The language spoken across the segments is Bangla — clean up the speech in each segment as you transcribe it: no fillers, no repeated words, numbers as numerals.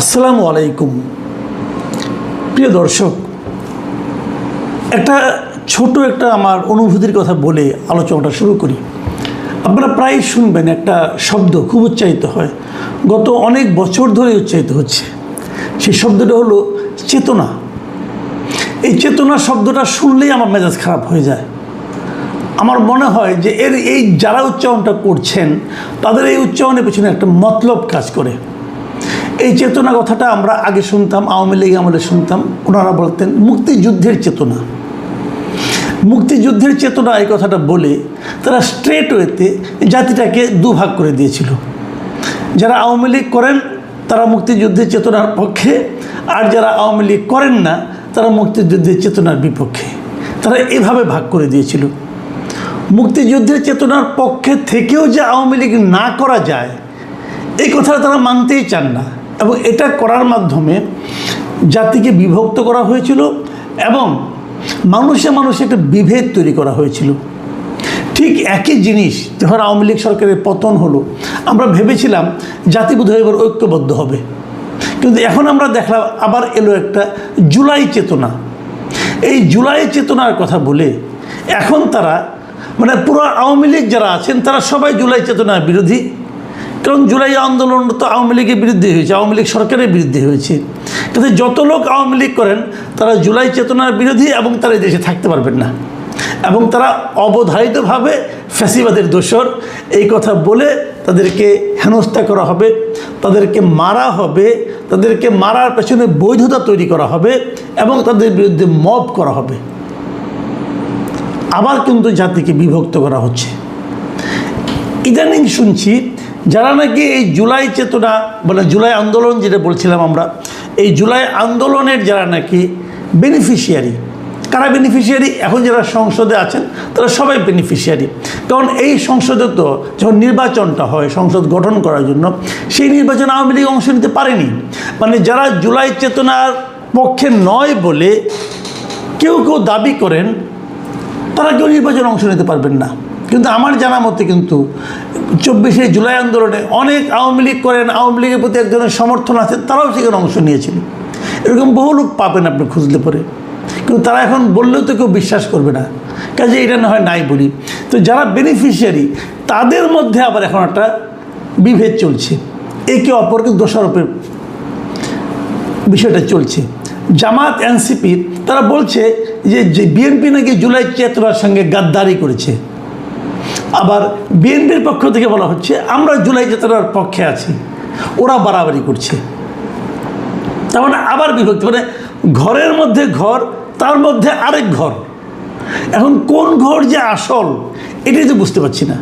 আসসালামু আলাইকুম প্রিয় দর্শক, ছোট একটা আমার অনুভূতির কথা বলে আলোচনাটা শুরু করি। আপনারা প্রায় শুনবেন একটা শব্দ খুব উচ্চারিত হয়, গত অনেক বছর ধরে উচ্চারিত হচ্ছে। সেই শব্দটা হলো চেতনা। এই চেতনা শব্দটা শুনলেই আমার মেজাজ খারাপ হয়ে যায়। আমার মনে হয় যে এই যারা উচ্চারণটা করছেন তাদের এই উচ্চারণের পেছনে একটা মতলব কাজ করে। এই চেতনা কথাটা আমরা আগে শুনতাম, আওয়ামী লীগ আমলে শুনতাম, ওনারা বলতেন মুক্তিযুদ্ধের চেতনা। মুক্তিযুদ্ধের চেতনা এই কথাটা বলে তারা স্ট্রেট ওয়েতে জাতিটাকে দুভাগ করে দিয়েছিল। যারা আওয়ামী লীগ করেন তারা মুক্তিযুদ্ধের চেতনার পক্ষে, আর যারা আওয়ামী লীগ করেন না তারা মুক্তিযুদ্ধের চেতনার বিপক্ষে। তারা এভাবে ভাগ করে দিয়েছিল। মুক্তিযুদ্ধের চেতনার পক্ষে থেকেও যে আওয়ামী লীগ না করা যায় এই কথাটা তারা মানতেই চান না, এবং এটা করার মাধ্যমে জাতিকে বিভক্ত করা হয়েছিল এবং মানুষে মানুষে একটা বিভেদ তৈরি করা হয়েছিল। ঠিক একই জিনিস যখন আওয়ামী লীগ সরকারের পতন হলো, আমরা ভেবেছিলাম জাতি বোধহয় এবার ঐক্যবদ্ধ হবে, কিন্তু এখন আমরা দেখলাম আবার এলো একটা জুলাই চেতনা। এই জুলাই চেতনার কথা বলে এখন তারা পুরো আওয়ামী লীগ যারা আছেন তারা সবাই জুলাই চেতনার বিরোধী। কারণ জুলাই আন্দোলন তো আওয়ামী লীগের বিরুদ্ধে হয়েছে, আওয়ামী লীগ সরকারের বিরুদ্ধে হয়েছে। কিন্তু যত লোক আওয়ামী লীগ করেন তারা জুলাই চেতনার বিরোধী এবং তারা এই দেশে থাকতে পারবেন না, এবং তারা অবধারিতভাবে ফ্যাসিবাদের দোসর এই কথা বলে তাদেরকে হেনস্থা করা হবে, তাদেরকে মারা হবে, তাদেরকে মারার পেছনে বৈধতা তৈরি করা হবে এবং তাদের বিরুদ্ধে মব করা হবে। আবার কিন্তু জাতিকে বিভক্ত করা হচ্ছে। ইদানিং শুনছি যারা নাকি এই জুলাই চেতনা জুলাই আন্দোলন যেটা বলছিলাম আমরা, এই জুলাই আন্দোলনের যারা নাকি বেনিফিশিয়ারি, কারা বেনিফিশিয়ারি? এখন যারা সংসদে আছেন তারা সবাই বেনিফিশিয়ারি। কারণ এই সংসদে তো যখন নির্বাচনটা হয় সংসদ গঠন করার জন্য, সেই নির্বাচনে আওয়ামী লীগ অংশ নিতে পারেনি। যারা জুলাই চেতনার পক্ষে নয় বলে কেউ কেউ দাবি করেন তারা কেউ নির্বাচনে অংশ নিতে পারবেন না। কিন্তু আমার জানা মতে কিন্তু 24শে জুলাই আন্দোলনে অনেক আওয়ামী লীগ করেন, আওয়ামী লীগের প্রতি এক ধরনের সমর্থন আছে, তারাও সেখানে অংশ নিয়েছিল। এরকম বহু লোক পাবেন আপনি খুঁজলে পরে, কিন্তু তারা এখন বললেও তো কেউ বিশ্বাস করবে না, কাজে এটা না হয় নাই বলি। তো যারা বেনিফিশিয়ারি তাদের মধ্যে আবার এখন একটা বিভেদ চলছে, একে অপরকে দোষারোপের বিষয়টা চলছে। জামাত এনসিপি তারা বলছে যে বিএনপি নাকি জুলাই চেতনার সঙ্গে গাদ্দারি করেছে। আবার বিএনপির পক্ষ থেকে বলা হচ্ছে আমরা জুলাই চেতনার পক্ষে আছি, ওরা বাড়াবাড়ি করছে। তার আবার বিভক্তি, ঘরের মধ্যে ঘর, তার মধ্যে আরেক ঘর। এখন কোন ঘর যে আসল এটাই তো বুঝতে পারছি না।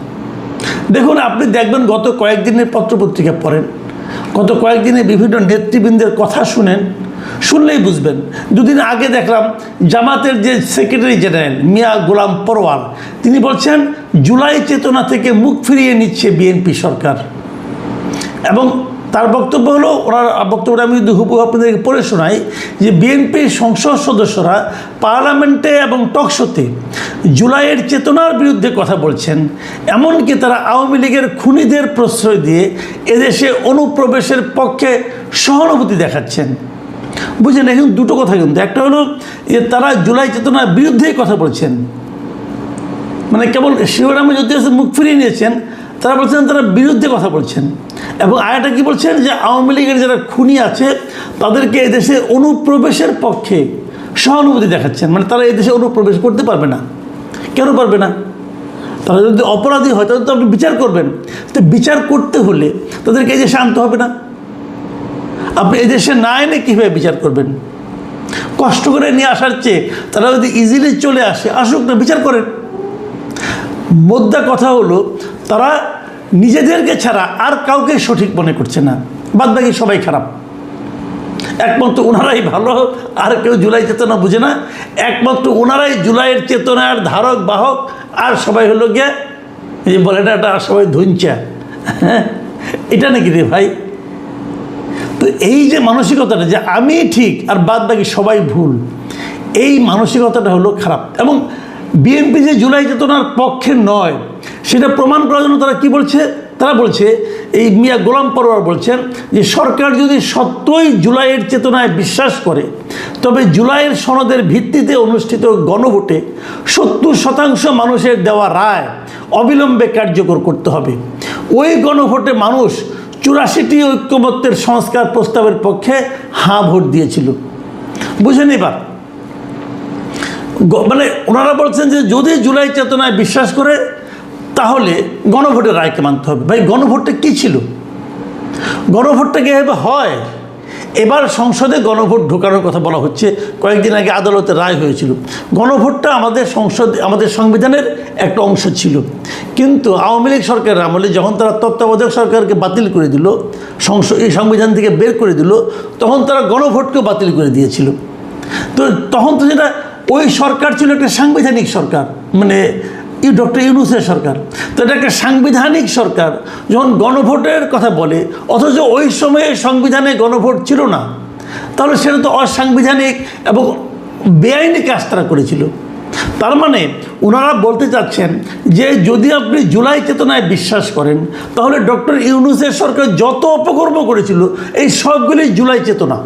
দেখুন, আপনি দেখবেন গত কয়েকদিনের পত্রপত্রিকা পড়েন, গত কয়েকদিনে বিভিন্ন নেতৃবৃন্দের কথা শুনলেই বুঝবেন। দুদিন আগে দেখলাম জামাতের যে সেক্রেটারি জেনারেল মিয়া গোলাম পরওয়ার, তিনি বলছেন জুলাই চেতনা থেকে মুখ ফিরিয়ে নিচ্ছে বিএনপি সরকার। এবং তার বক্তব্য হলো, ওনার বক্তব্যটা আমি যদি হুবহু আপনাদেরকে পড়ে শোনাই, যে বিএনপির সংসদ সদস্যরা পার্লামেন্টে এবং টকশোতে জুলাইয়ের চেতনার বিরুদ্ধে কথা বলছেন, এমনকি তারা আওয়ামী লীগের খুনিদের প্রশ্রয় দিয়ে এদেশে অনুপ্রবেশের পক্ষে সহানুভূতি দেখাচ্ছেন। বুঝলেন, এখন দুটো কথা কিন্তু, একটা হলো যে তারা জুলাই চেতনার বিরুদ্ধেই কথা বলছেন, কেবল শিবরামে যদি মুখ ফিরিয়ে নিয়েছেন, তারা বলছেন তারা বিরুদ্ধে কথা বলছেন। এবং আরেকটা কি বলছেন, যে আওয়ামী লীগের যারা খুনি আছে তাদেরকে এদেশে অনুপ্রবেশের পক্ষে সহানুভূতি দেখাচ্ছেন। তারা এদেশে অনুপ্রবেশ করতে পারবে না। কেন পারবে না? তারা যদি অপরাধী হয় তাহলে তো আপনি বিচার করবেন। তো বিচার করতে হলে তাদেরকে এদেশে আনতে হবে না? আপনি এদেশে না এনে কীভাবে বিচার করবেন? কষ্ট করে নিয়ে আসার চেয়ে তারা যদি ইজিলি চলে আসুক না, বিচার করেন। মোদ্দা কথা হলো তারা নিজেদেরকে ছাড়া আর কাউকে সঠিক মনে করছে না, বাদ বাকি সবাই খারাপ। একমাত্র ওনারাই ভালো, আর কেউ জুলাই চেতনা বুঝে না। একমাত্র ওনারাই জুলাইয়ের চেতনার ধারক বাহক, আর সবাই হলো গিয়ে এই বলে এটা সবাই ধুনচা। হ্যাঁ, এটা নাকি রে ভাই? তো এই যে মানসিকতাটা যে আমি ঠিক আর বাদ বাকি সবাই ভুল, এই মানসিকতাটা হলো খারাপ। এবং বিএনপি যে জুলাই চেতনার পক্ষে নয় সেটা প্রমাণ করার জন্য তারা কি বলছে, তারা বলছে, এই মিয়া গোলাম পরোয়ার বলছেন যে সরকার যদি সত্যই জুলাইয়ের চেতনায় বিশ্বাস করে তবে জুলাইয়ের সনদের ভিত্তিতে অনুষ্ঠিত গণভোটে 70% মানুষের দেওয়া রায় অবিলম্বে কার্যকর করতে হবে। ওই গণভোটে মানুষ 84টি ঐক্যমত্যের সংস্কার প্রস্তাবের পক্ষে হাঁ ভোট দিয়েছিল। বুঝেন এবার, মানে ওনারা বলছেন যে যদি জুলাই চেতনায় বিশ্বাস করে তাহলে গণভোটের রায়কে মানতে হবে। ভাই গণভোটটা কী ছিল? গণভোটটা কীভাবে হয়? এবার সংসদে গণভোট ঢোকানোর কথা বলা হচ্ছে। কয়েকদিন আগে আদালতে রায় হয়েছিল। গণভোটটা আমাদের সংবিধানের একটা অংশ ছিল, কিন্তু আওয়ামী লীগ সরকারের আমলে যখন তারা তত্ত্বাবধায়ক সরকারকে বাতিল করে দিল, এই সংবিধান থেকে বের করে দিল, তখন তারা গণভোটকেও বাতিল করে দিয়েছিল। তো তখন তো যেটা ওই সরকার ছিল একটা সাংবিধানিক সরকার, মানে ডক্টর ইউনূসের সরকার। তো এটা একটা সাংবিধানিক সরকার যখন গণভোটের কথা বলে, অথচ ওই সময়ে সংবিধানে গণভোট ছিল না, তাহলে সেটা তো অসাংবিধানিক এবং বেআইনি কাজ তারা করেছিল। তার মানে ওনারা বলতে চাচ্ছেন যে যদি আপনি জুলাই চেতনায় বিশ্বাস করেন তাহলে ডক্টর ইউনূসের সরকার যত অপকর্ম করেছিল এই সবগুলি জুলাই চেতনা।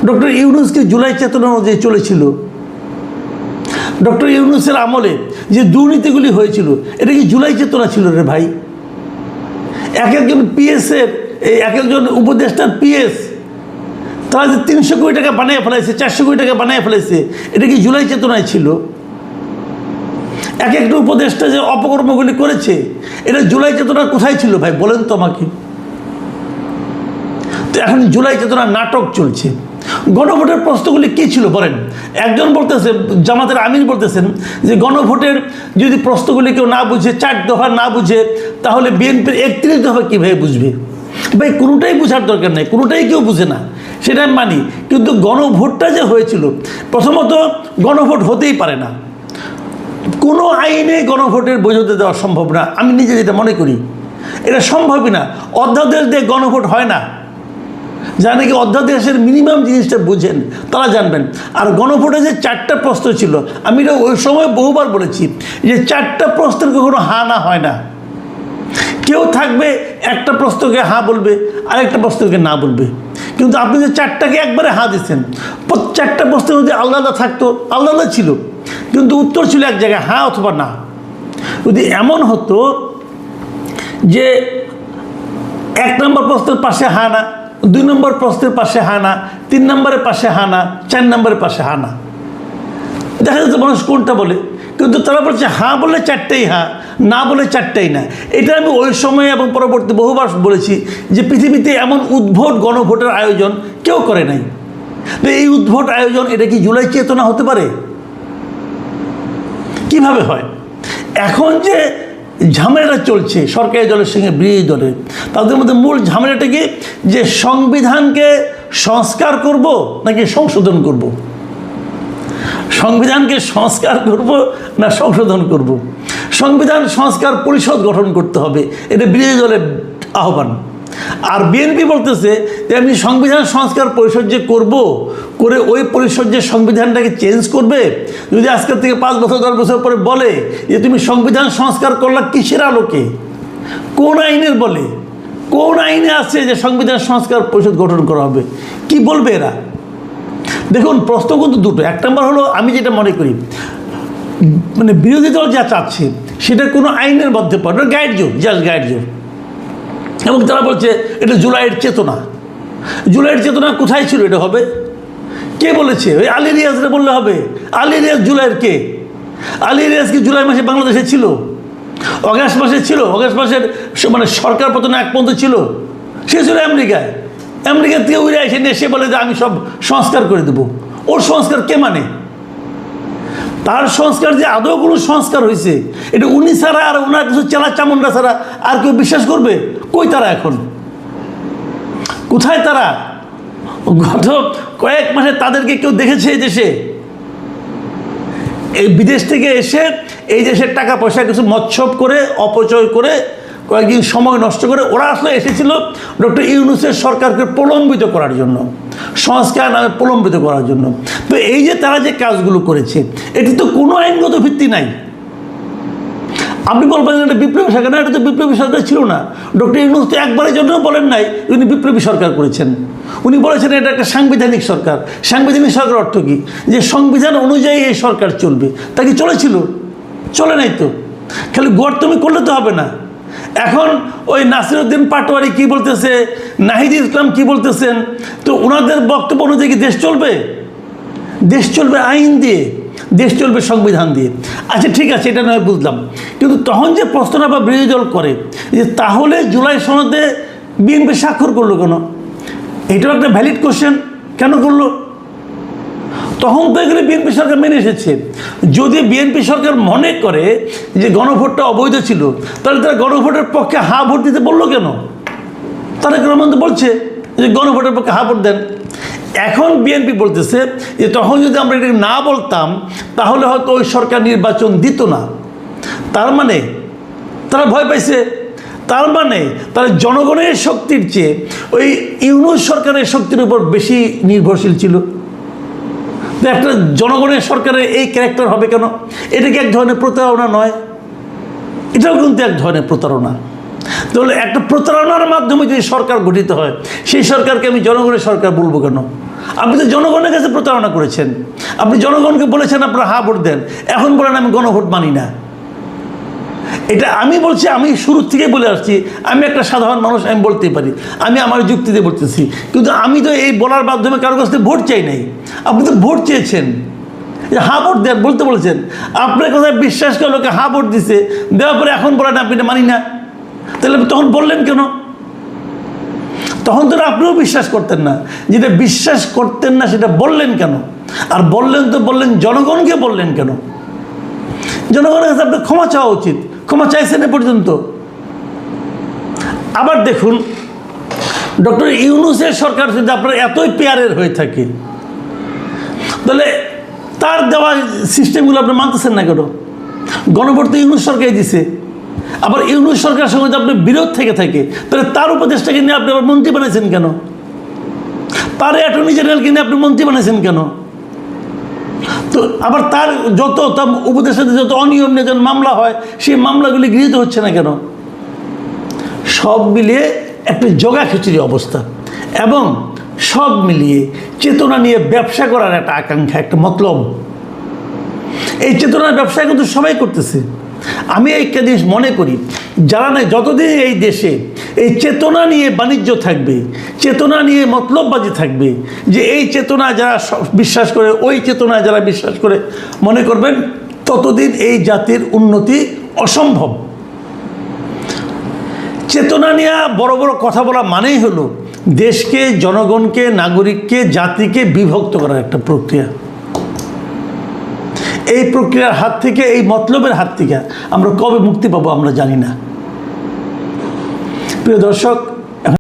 ডক্টর ইউনূসকে জুলাই চেতনা অনুযায়ী চলেছিল। ডক্টর ইউনূসের আমলে যে দুর্নীতিগুলি হয়েছিল এটা কি জুলাই চেতনা ছিল রে ভাই? এক একজন পিএসের, এক একজন উপদেষ্টার পিএস, তারা যে 300 কোটি টাকা বানিয়ে ফেলাইছে, 400 কোটি টাকা বানিয়ে ফেলাইছে, এটা কি জুলাই চেতনায় ছিল? এক একটা উপদেষ্টা যে অপকর্মগুলি করেছে এটা জুলাই চেতনা কোথায় ছিল ভাই বলেন তো আমাকে? তো এখন জুলাই চেতনার নাটক চলছে। গণভোটের প্রশ্নগুলি কী ছিল বলেন? একজন বলতেছে, জামাতের আমির বলতেছেন যে গণভোটের যদি প্রশ্নগুলি কেউ না বুঝে, 4 দফা না বুঝে, তাহলে বিএনপির 31 দফা কীভাবে বুঝবে? ভাই কোনোটাই বোঝার দরকার নেই, কোনোটাই কেউ বুঝে না, সেটা আমি মানি। কিন্তু গণভোটটা যে হয়েছিল, প্রথমত গণভোট হতেই পারে না, কোনো আইনে গণভোটের বৈধতা দেওয়া সম্ভব না। আমি নিজে যেটা মনে করি এটা সম্ভবই না। অধ্যাদেশ দিয়ে গণভোট হয় না। যারা নাকি অধ্যাদেশের মিনিমাম জিনিসটা বুঝেন তারা জানবেন। আর গণভোটে যে 4টা প্রশ্ন ছিল, আমি এটা ওই সময় বহুবার বলেছি যে 4টা প্রশ্নের কখনো হা না হয় না। কেউ থাকবে একটা প্রশ্নকে হা বলবে, আরেকটা প্রশ্নকে না বলবে। কিন্তু আপনি যে 4টাকে একবারে হা দিচ্ছেন, 4টা প্রশ্নের মধ্যে আলাদা থাকতো, আলাদা ছিল, কিন্তু উত্তর ছিল এক জায়গায় হা অথবা না। যদি এমন হতো যে 1 নম্বর প্রশ্নের পাশে হা না, 2 নম্বর প্রশ্নের পাশে হা না, 3 নম্বরের পাশে হা না, 4 নম্বরের পাশে হা না, দেখা যাচ্ছে মানুষ কোনটা বলে। কিন্তু তারা বলছে হা বলে 4টাই হা, না বলে 4টাই না। এটা আমি ওই সময় এবং পরবর্তী বহুবার বলেছি যে পৃথিবীতে এমন উদ্ভট গণভোটের আয়োজন কেউ করে নাই। তো এই উদ্ভট আয়োজন, এটা কি জুলাই চেতনা হতে পারে? কিভাবে হয়? এখন যে ঝামেলাটা চলছে সরকারি দলের সঙ্গে বিরোধী দলের, তাদের মধ্যে মূল ঝামেলাটা কি যে সংবিধানকে সংস্কার করব নাকি সংশোধন করব? সংবিধানকে সংস্কার করব না সংশোধন করব? সংবিধান সংস্কার পরিষদ গঠন করতে হবে, এটা বিরোধী দলের আহ্বান। আর বিএনপি বলতেছে যে আমি সংবিধান সংস্কার পরিষদ যে করে ওই পরিষদ যে সংবিধানটাকে চেঞ্জ করবে, যদি আজকের থেকে 5 বছর 10 বছর পরে বলে যে তুমি সংবিধান সংস্কার করলা কিসের আলোকে, কোন আইনের বলে, কোন আইনে আছে যে সংবিধান সংস্কার পরিষদ গঠন করা হবে, কি বলবে এরা? দেখুন প্রশ্ন কিন্তু দুটো। 1 নম্বর হলো, আমি যেটা মনে করি মানে বিরোধী দল যা চাচ্ছে সেটা কোনো আইনের মধ্যে পড়ে, গাইড জোর, জাস্ট গাইড জোর। এবং তারা বলছে এটা জুলাইয়ের চেতনা। জুলাইয়ের চেতনা কোথায় ছিল? এটা হবে কে বলেছে? ওই আলী রিয়াজরে বললে হবে। আলী রিয়াজ জুলাইয়ের কে? আলী রিয়াজ কি জুলাই মাসে বাংলাদেশে ছিল? অগাস্ট মাসে ছিল? অগাস্ট মাসের মানে সরকার পতনে 1 পর্যন্ত ছিল? সে ছিল আমেরিকায়। আমেরিকার থেকে উড়ে এসে নিয়ে সে বলে যে আমি সব সংস্কার করে দেবো। ওর সংস্কার কে মানে? তার সংস্কার যে আদৌ কোনো সংস্কার হয়েছে এটা উনি ছাড়া আর ওনার কিছু চেলা চামুন্ডা ছাড়া আর কেউ বিশ্বাস করবে? কই তারা এখন? কোথায় তারা? গত কয়েক মাসে তাদেরকে কেউ দেখেছে এই দেশে? এই বিদেশ থেকে এসে এই দেশের টাকা পয়সা কিছু মৎসব করে, অপচয় করে, কয়েকদিন সময় নষ্ট করে ওরা আসলে এসেছিল ডক্টর ইউনূসের সরকারকে প্রলম্বিত করার জন্য, সংস্কার নামে প্রলম্বিত করার জন্য। তো এই যে তারা যে কাজগুলো করেছে এটি তো কোনো আইনগত ভিত্তি নাই। আপনি বলবেন এটা বিপ্লবী সরকার, না, এটা তো বিপ্লবী সরকার ছিল না। ডক্টর ইউনূস তো একবারের জন্য বলেন নাই উনি বিপ্লবী সরকার করেছেন। উনি বলেছেন এটা একটা সাংবিধানিক সরকার। সাংবিধানিক সরকার অর্থ কী? যে সংবিধান অনুযায়ী এই সরকার চলবে। তা কি চলেছিল? চলে নাই তো। খালি গর্তমি করলে তো হবে না। এখন ওই নাসিরউদ্দিন পাটোয়ারি কি বলতেছে, নাহিদ ইসলাম কি বলতেছেন, তো ওনাদের বক্তব্য অনুযায়ী কি দেশ চলবে? দেশ চলবে আইন দিয়ে, দেশ চলবে সংবিধান দিয়ে। আচ্ছা ঠিক আছে, এটা নয় বুঝলাম, কিন্তু তখন যে প্রশ্নটা বা বিরোধী দল করে যে তাহলে জুলাই সনদে বিএনপি স্বাক্ষর করলো কেন? এটাও একটা ভ্যালিড কোশ্চেন। কেন করলো? তখন তো এগুলো বিএনপি সরকার মেনে এসেছে। যদি বিএনপি সরকার মনে করে যে গণভোটটা অবৈধ ছিল, তাহলে তারা গণভোটের পক্ষে হা ভোট দিতে বললো কেন? তারেক রহমান তো বলছে যে গণভোটের পক্ষে হা ভোট দেন। এখন বিএনপি বলতেছে যে তখন যদি আমরা এটা না বলতাম তাহলে হয়তো ওই সরকার নির্বাচন দিত না। তার মানে তারা ভয় পাইছে, তার মানে তারা জনগণের শক্তির চেয়ে ওই ইউনূস সরকারের শক্তির উপর বেশি নির্ভরশীল ছিল। একটা জনগণের সরকারের এই ক্যারেক্টার হবে কেন? এটা কি এক ধরনের প্রতারণা নয়? এটাও কিন্তু এক ধরনের প্রতারণা। তাহলে একটা প্রতারণার মাধ্যমে যদি সরকার গঠিত হয়, সেই সরকারকে আমি জনগণের সরকার বলবো কেন? আপনি তো জনগণের কাছে প্রতারণা করেছেন। আপনি জনগণকে বলেছেন আপনারা হা ভোট দেন, এখন বলেন আমি গণভোট মানি না। এটা আমি বলছি, আমি শুরু থেকে বলে আসছি, আমি একটা সাধারণ মানুষ, আমি বলতেই পারি, আমি আমার যুক্তি দিয়ে বলতেছি। কিন্তু আমি তো এই বলার মাধ্যমে কারোর কাছ থেকে ভোট চাই নাই। আপনি তো ভোট চেয়েছেন, যে হা ভোট দেন বলতে বলেছেন। আপনার কথায় বিশ্বাস করে লোকে হা ভোট দিছে, দেওয়ার পরে এখন বলেন আপনি এটা মানি না। তাহলে তখন বললেন কেন? তখন তো আপনিও বিশ্বাস করতেন না। যেটা বিশ্বাস করতেন না সেটা বললেন কেন? আর বললেন তো বললেন জনগণকে বললেন কেন? জনগণের কাছে আপনার ক্ষমা চাওয়া উচিত। ক্ষমা চাইছেন এ পর্যন্ত? আবার দেখুন, ডক্টর ইউনূসের সরকার যদি আপনার এতই পেয়ারের হয়ে থাকে, তাহলে তার দেওয়া সিস্টেমগুলো আপনি মানতেছেন না কেন? গণভোট তো ইউনূস সরকারই দিছে। আবার ইউনূস সরকারের সঙ্গে যদি আপনার বিরোধ থেকে থাকে, তাহলে তার উপদেশটাকে নিয়ে আপনি আবার মন্ত্রী বানাইছেন কেন? তার অ্যাটর্নি জেনারেলকে নিয়ে আপনি মন্ত্রী বানাইছেন কেন? তো আবার তার যত উপদেশের যত অনিয়ম নিয়ে যখন মামলা হয়, সেই মামলাগুলি গৃহীত হচ্ছে না কেন? সব মিলিয়ে একটা জগাখিচুড়ি অবস্থা, এবং সব মিলিয়ে চেতনা নিয়ে ব্যবসা করার একটা আকাঙ্ক্ষা, একটা মতলব। এই চেতনার ব্যবসা কিন্তু সবাই করতেছে। আমি একটা জিনিস মনে করি, যারা না যতদিন এই দেশে এই চেতনা নিয়ে বাণিজ্য থাকবে, চেতনা নিয়ে মতলববাজি থাকবে, যে এই চেতনা যারা বিশ্বাস করে, ওই চেতনা যারা বিশ্বাস করে, মনে করবেন ততদিন এই জাতির উন্নতি অসম্ভব। চেতনা নিয়ে বড় বড় কথা বলা মানেই হলো দেশকে, জনগণকে, নাগরিককে, জাতিকে বিভক্ত করার একটা প্রক্রিয়া। এই প্রক্রিয়ার হাত থেকে, এই মতলবের হাত থেকে আমরা কবে মুক্তি পাবো আমরা জানি না। প্রিয় দর্শক,